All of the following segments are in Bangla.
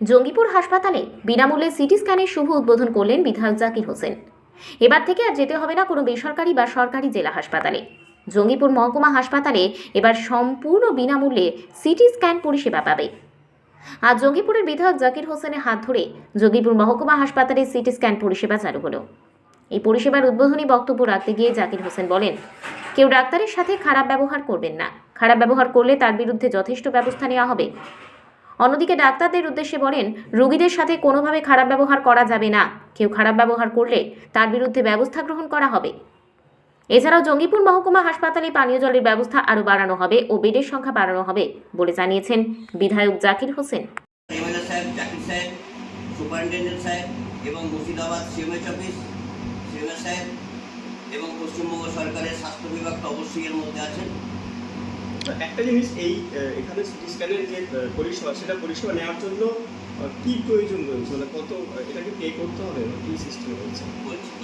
জঙ্গিপুর হাসপাতালে বিনামূল্যে সিটি স্ক্যানের শুভ উদ্বোধন করলেন বিধায়ক জাকির হোসেন। এবার থেকে আর যেতে হবে না কোনো বেসরকারি বা সরকারি জেলা হাসপাতালে। জঙ্গিপুর মহকুমা হাসপাতালে এবার সম্পূর্ণ বিনামূল্যে সিটি স্ক্যান পরিষেবা পাবে। আজ জঙ্গিপুরের বিধায়ক জাকির হোসেনের হাত ধরে জঙ্গিপুর মহকুমা হাসপাতালে সিটি স্ক্যান পরিষেবা চালু হলো। এই পরিষেবার উদ্বোধনী বক্তব্য রাখতে গিয়ে জাকির হোসেন বলেন, কেউ ডাক্তারের সাথে খারাপ ব্যবহার করবেন না, খারাপ ব্যবহার করলে তার বিরুদ্ধে যথেষ্ট ব্যবস্থা নেওয়া হবে। অন্যদিকে ডাক্তারদের উদ্দেশ্যে বলেন, রোগীদের সাথে কোনোভাবে খারাপ ব্যবহার করা যাবে না, কেউ খারাপ ব্যবহার করলে তার বিরুদ্ধে ব্যবস্থা গ্রহণ করা হবে। এছাড়াও জঙ্গিপুর মহকুমা হাসপাতালে পানীয় জলের ব্যবস্থা আরও বাড়ানো হবে ও বেডের সংখ্যা বাড়ানো হবে বলে জানিয়েছেন বিধায়ক জাকির হোসেন। এমএলএ সাহেব, জাকির সাহেব, সুপারিনটেন্ডেন্ট সাহেব এবং মুর্শিদাবাদ সিএমএইচ অফিস সিএমএস সাহেব এবং পশ্চিমবঙ্গ সরকারের স্বাস্থ্য বিভাগ তো অবশ্যই এর মধ্যে আছেন। একটা জিনিস, এই এখানে সিটি স্ক্যানের যে পরিষেবা, সেটা পরিষেবা নেওয়ার জন্য কি প্রয়োজন রয়েছে, মানে কত এটাকে পে করতে হবে, কি সিস্টেম রয়েছে?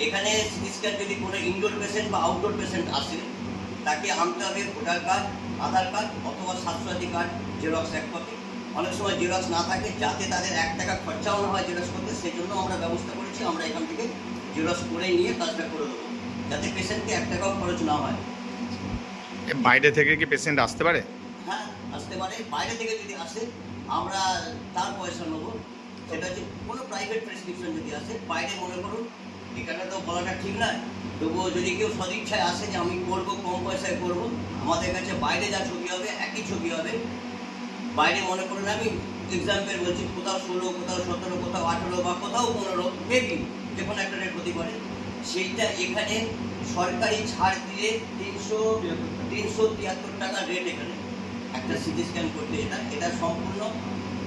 এখানে সিটি স্ক্যান যদি কোনো ইনডোর পেশেন্ট বা আউটডোর পেশেন্ট আসে, তাকে আনতে হবে ভোটার কার্ড, আধার কার্ড অথবা স্বাস্থ্যসাথী কার্ড, জেরক্স এক কপি। অনেক সময় জেরক্স না থাকে, যাতে তাদের 1 টাকা খরচাও না হয় জেরক্স করতে, সেই জন্য আমরা ব্যবস্থা করেছি। আমরা এখান থেকে জেরক্স করে নিয়ে কাজটা করে দেবো, যাতে পেশেন্টকে 1 টাকাও খরচ না হয়। বাইরে থেকে কি পেশেন্ট আসতে পারে? হ্যাঁ, আসতে পারে। বাইরে থেকে যদি আসে আমরা তার পয়সা নেবো। সেটা হচ্ছে কোনো প্রাইভেট প্রেসক্রিপশন যদি আসে, বাইরে মনে করুন, এখানে তো বলাটা ঠিক নয়, তবুও যদি কেউ সদিচ্ছায় আসে যে আমি করবো, কম পয়সায় করব, আমাদের কাছে বাইরে যা ছবি হবে একই ছবি হবে। বাইরে মনে করুন, আমি এক্সাম্পল বলছি, কোথাও 16, কোথাও 17, কোথাও 18 বা কোথাও 15, মেবি যে কোনো একটা রেট হতে পারে। সেইটা এখানে সরকারি ছাড় দিয়ে 373 টাকা রেট এখানে একটা সিটি স্ক্যান করতে। এটা সম্পূর্ণ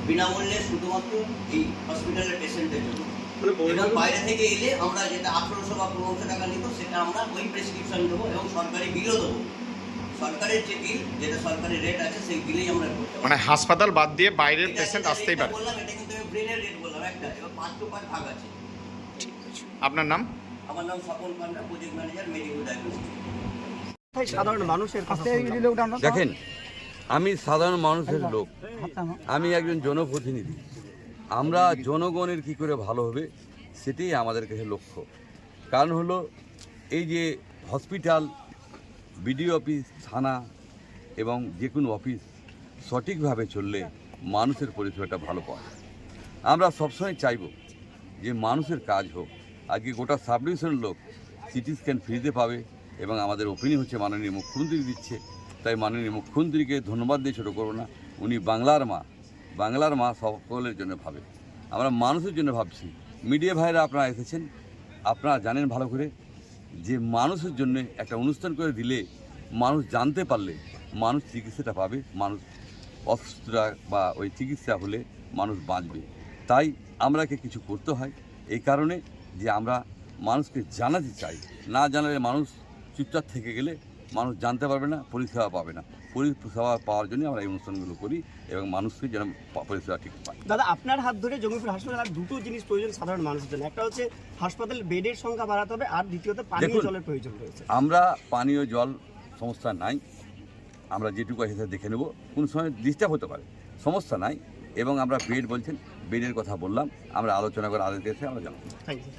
বিনামূল্যে শুধুমাত্র এই হসপিটালের পেশেন্টদের জন্য। এবং বাইরে থেকে এলে আমরা যেটা 1800 বা 1500 টাকা নিত, সেটা আমরা ওই প্রেসক্রিপশন দেবো এবং সরকারি বিলও দেবো। সরকারের যে বিল, যেটা সরকারি রেট আছে, সেই বিলেই আমরা করতে পারি। মানে হাসপাতাল বাদ দিয়ে বাইরের পেশেন্ট আসতেই পারে। বললাম, এটা কিন্তু আমি ব্রেনের রেট বললাম একটা, এবার 5 টু 5 ভাগ আছে। আপনার নাম? আমার নাম স্বপন পান্ডা, প্রজেক্ট ম্যানেজার, মেডিকেল ডায়াগনস্টিক। সাধারণ মানুষের দেখেন, আমি সাধারণ মানুষের লোক, আমি একজন জনপ্রতিনিধি। আমরা জনগণের কি করে ভালো হবে সেটাই আমাদের কাছে লক্ষ্য। কারণ হলো, এই যে হসপিটাল, বিডিও অফিস, থানা এবং যে কোনো অফিস সঠিকভাবে চললে মানুষের পরিষেবাটা ভালো পাওয়া যায়। আমরা সবসময় চাইব যে মানুষের কাজ হোক। আজকে গোটা সাব ডিভিশনের লোক সিটি স্ক্যান ফ্রিতে পাবে এবং আমাদের ওপিনিয়ন হচ্ছে মাননীয় মুখ্যমন্ত্রী দিচ্ছে। তাই মাননীয় মুখ্যমন্ত্রীকে ধন্যবাদ দিয়ে ছোটো করবো না। উনি বাংলার মা সকলের জন্য ভাবে। আমরা মানুষের জন্য ভাবছি। মিডিয়া ভাইরা আপনারা এসেছেন, আপনারা জানেন ভালো করে যে মানুষের জন্য একটা অনুষ্ঠান করে দিলে, মানুষ জানতে পারলে মানুষ চিকিৎসাটা পাবে, মানুষ অসুস্থতা বা ওই চিকিৎসা হলে মানুষ বাঁচবে। তাই আমরাকে কিছু করতে হয়, এই কারণে যে আমরা মানুষকে জানাতে চাই। না জানালে মানুষ চুপচাপ থেকে গেলে মানুষ জানতে পারবে না, পরিষেবা পাবে না। পরিষেবা পাওয়ার জন্য আমরা এই অনুষ্ঠানগুলো করি এবং মানুষকে যেন পরিষেবা ঠিক পায়। দাদা, আপনার হাত ধরে জঙ্গিপুর হাসপাতাল আর দুটো জিনিস প্রয়োজন সাধারণ মানুষের জন্য। একটা হচ্ছে হাসপাতাল বেডের সংখ্যা বাড়াতে হবে, আর দ্বিতীয়ত পানীয় জলের প্রয়োজন রয়েছে। আমরা পানীয় জল সমস্যা নাই, আমরা যেটুকু আছে দেখে নেব। কোন সময় ডিস্টার্ব হতে পারে, সমস্যা নাই। এবং আমরা বেড বলছেন, বেডের কথা বললাম, আমরা আলোচনা করে আদেশ দিয়েছে, আমরা জানাবো। Thank you.